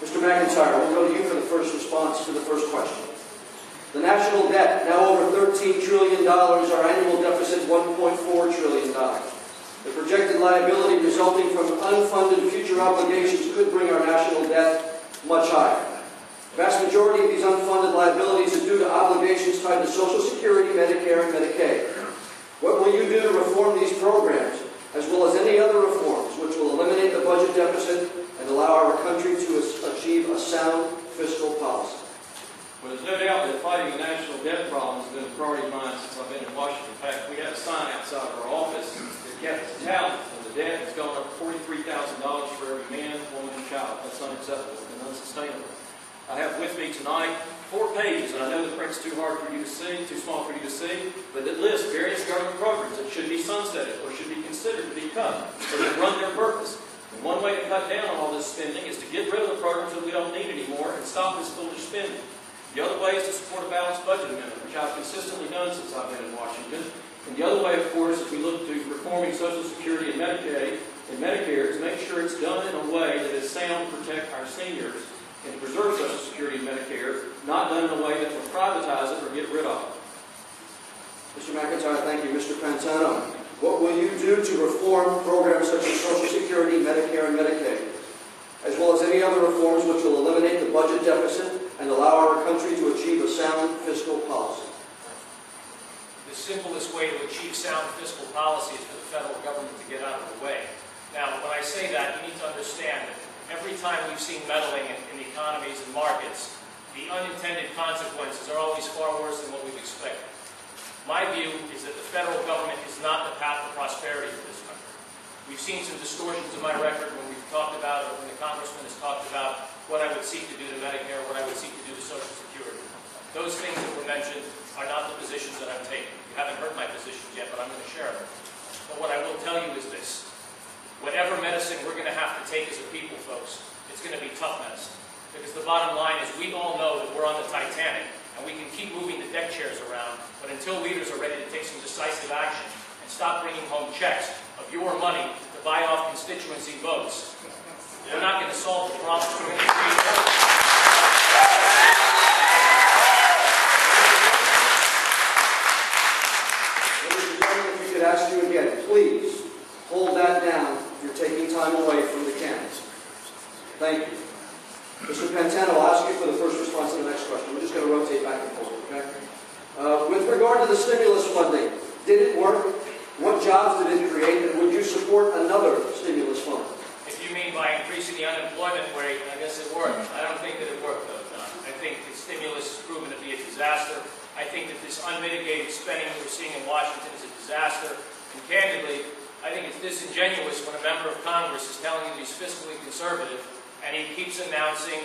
Mr. McIntyre, we'll go to you for the first response to the first question. The national debt, now over $13 trillion, our annual deficit $1.4 trillion. The projected liability resulting from unfunded future obligations could bring our national debt much higher. The vast majority of these unfunded liabilities are due to obligations tied to Social Security, Medicare, and Medicaid. What will you do to reform these programs, as well as any other reforms which will eliminate the budget deficit and allow our country to achieve a sound fiscal policy? Well, there's no doubt that fighting the national debt problem has been a priority of mine since I've been in Washington. In fact, we had a sign outside of our office that kept the tally of the debt has gone up $43,000 for every man, woman, and child. That's unacceptable and unsustainable. I have with me tonight 4 pages, and I know the print's too hard for you to see, too small for you to see, but it lists various government programs that should be sunsetted or should be considered to be cut or that run their purpose. And one way to cut down on all this spending is to get rid of the programs that we don't need anymore and stop this foolish spending. The other way is to support a balanced budget amendment, which I've consistently done since I've been in Washington. And the other way, of course, is we look to reforming Social Security and Medicaid and Medicare to make sure it's done in a way that is sound to protect our seniors and to preserve Social Security and Medicare, not done in a way that will privatize it or get rid of it. Mr. McIntyre, thank you. Mr. Pantano, what will you do to reform programs such as Social Security, Medicare, and Medicaid, as well as any other reforms which will eliminate the budget deficit and allow our country to achieve a sound fiscal policy? The simplest way to achieve sound fiscal policy is for the federal government to get out of the way. Now, when I say that, you need to understand that every time we've seen meddling in the economies and markets, the unintended consequences are always far worse than what we've expected. My view is that the federal government is not the path to prosperity for this country. We've seen some distortions in my record when we've talked about, or when the congressman has talked about what I would seek to do to Medicare, what I would seek to do to Social Security. Those things that were mentioned are not the positions that I'm taking. You haven't heard my positions yet, but I'm going to share them. But what I will tell you is this. Whatever medicine we're going to have to take as a people, folks, it's going to be tough medicine. Because the bottom line is we all know that we're on the Titanic, and we can keep moving the deck chairs around, but until leaders are ready to take some decisive action and stop bringing home checks of your money to buy off constituency votes, we're not going to solve the problem. We're going to create more. Ladies and gentlemen, if we could ask you again, please hold that down. You're taking time away from the candidates. Thank you. Mr. Pantano, I'll ask you for the first response to the next question. We're just going to rotate back and forth, okay? With regard to the stimulus funding, did it work? What jobs did it create? And would you support another stimulus fund? If you mean by increasing the unemployment rate, I guess it worked. I don't think that it worked, though, Don. I think the stimulus has proven to be a disaster. I think that this unmitigated spending that we're seeing in Washington is a disaster. And candidly, I think it's disingenuous when a member of Congress is telling you that he's fiscally conservative and he keeps announcing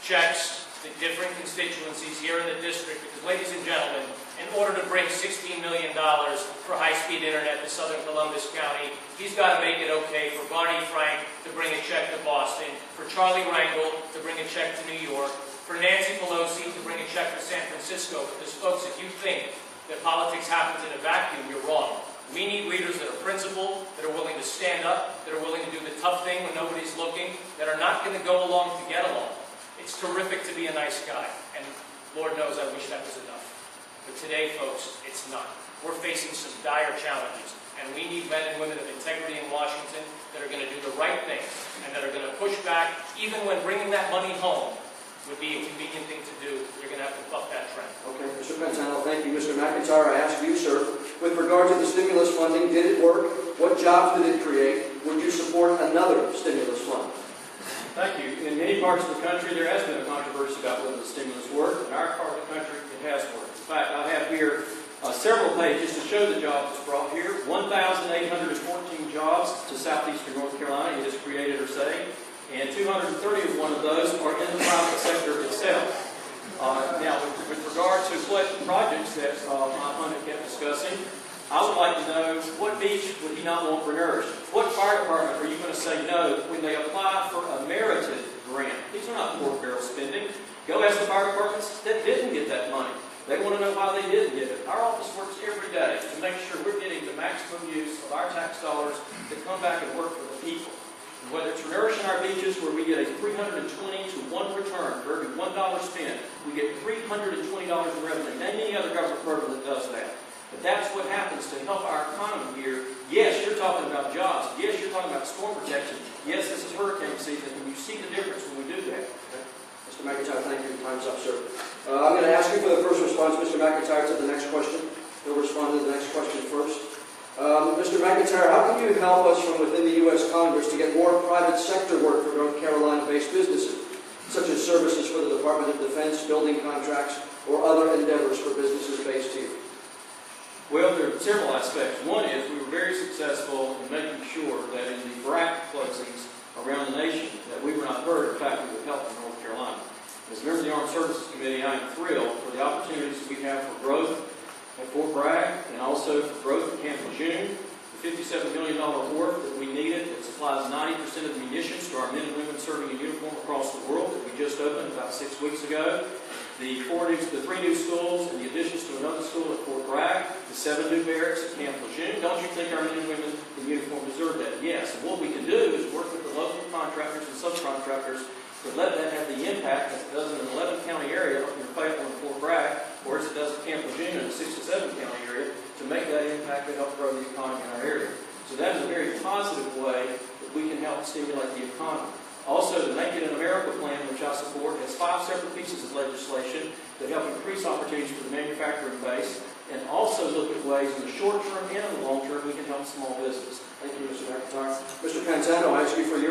checks to different constituencies here in the district. Because, ladies and gentlemen, in order to bring $16 million for high-speed internet to southern Columbus County, he's got to make it okay for Barney Frank to bring a check to Boston, for Charlie Rangel to bring a check to New York, for Nancy Pelosi to bring a check to San Francisco. Because, folks, if you think that politics happens in a vacuum, you're wrong. We need leaders that are principled, that are willing to stand up, that are willing to do the tough thing when nobody's looking, that are not going to go along to get along. It's terrific to be a nice guy, and Lord knows I wish that was enough. But today, folks, it's not. We're facing some dire challenges, and we need men and women of integrity in Washington that are going to do the right thing, and that are going to push back, even when bringing that money home would be a convenient thing to do. You're going to have to buck that trend. Okay, Mr. Pantano, thank you. Mr. McIntyre, I ask you, sir, with regard to the stimulus funding, did it work? What jobs did it create? Would you support another stimulus fund? Thank you. In many parts of the country, there has been a controversy about whether the stimulus worked. In our part of the country, it has worked. In fact, I have here several pages to show the jobs it's brought here. 1,814 jobs to southeastern North Carolina it has created or saved, and 231 of those are in the private sector itself. Now, with regard to what projects that my opponent kept discussing, I would like to know what beach would he not want renourished? What fire department are you going to say no when they apply for a merited grant? These are not pork barrel spending. Go ask the fire departments that didn't get that money. They want to know why they didn't get it. Our office works every day to make sure we're getting the maximum use of our tax dollars to come back and work for the people. Whether it's nourishing our beaches, where we get a 320 to 1 return for every $1 spent, we get $320 in revenue. Name any other government program that does that. But that's what happens to help our economy here. Yes, you're talking about jobs. Yes, you're talking about storm protection. Yes, this is hurricane season, and you see the difference when we do that. Mr. McIntyre, thank you. Time's up, sir. I'm going to ask you for the first response, Mr. McIntyre, to the next question. You'll respond to the next question first. Mr. McIntyre, how can you help us from within the U.S. Congress to get more private sector work for North Carolina-based businesses, such as services for the Department of Defense, building contracts, or other endeavors for businesses based here? Well, there are several aspects. One is we were very successful in making sure that in the BRAC closings around the nation that we were not heard. In fact, we were helped in North Carolina. As a member of the Armed Services Committee, I am thrilled for the opportunities we have for growth at Fort Bragg and also for growth at Camp Lejeune. The $57 million wharf that we needed that supplies 90% of the munitions to our men and women serving in uniform across the world that we just opened about 6 weeks ago. The 3 new schools and the additions to another school at Fort Bragg, the 7 new barracks at Camp Lejeune. Don't you think our men and women in uniform deserve that? Yes. And what we can do is work with the local contractors and subcontractors to let that have the impact as it does in an 11-county area up near Fayetteville and Fort Bragg, or as it does at Camp Lejeune in a 6 to 7-county area, to make that impact to help grow the economy in our area. So that is a very positive way that we can help stimulate the economy. Also, the Make It in America plan, which I support, has 5 separate pieces of legislation that help increase opportunities for the manufacturing base, and also look at ways in the short term and in the long term we can help small business. Thank you, Mr. McIntyre. Mr. Pantano, I ask you for your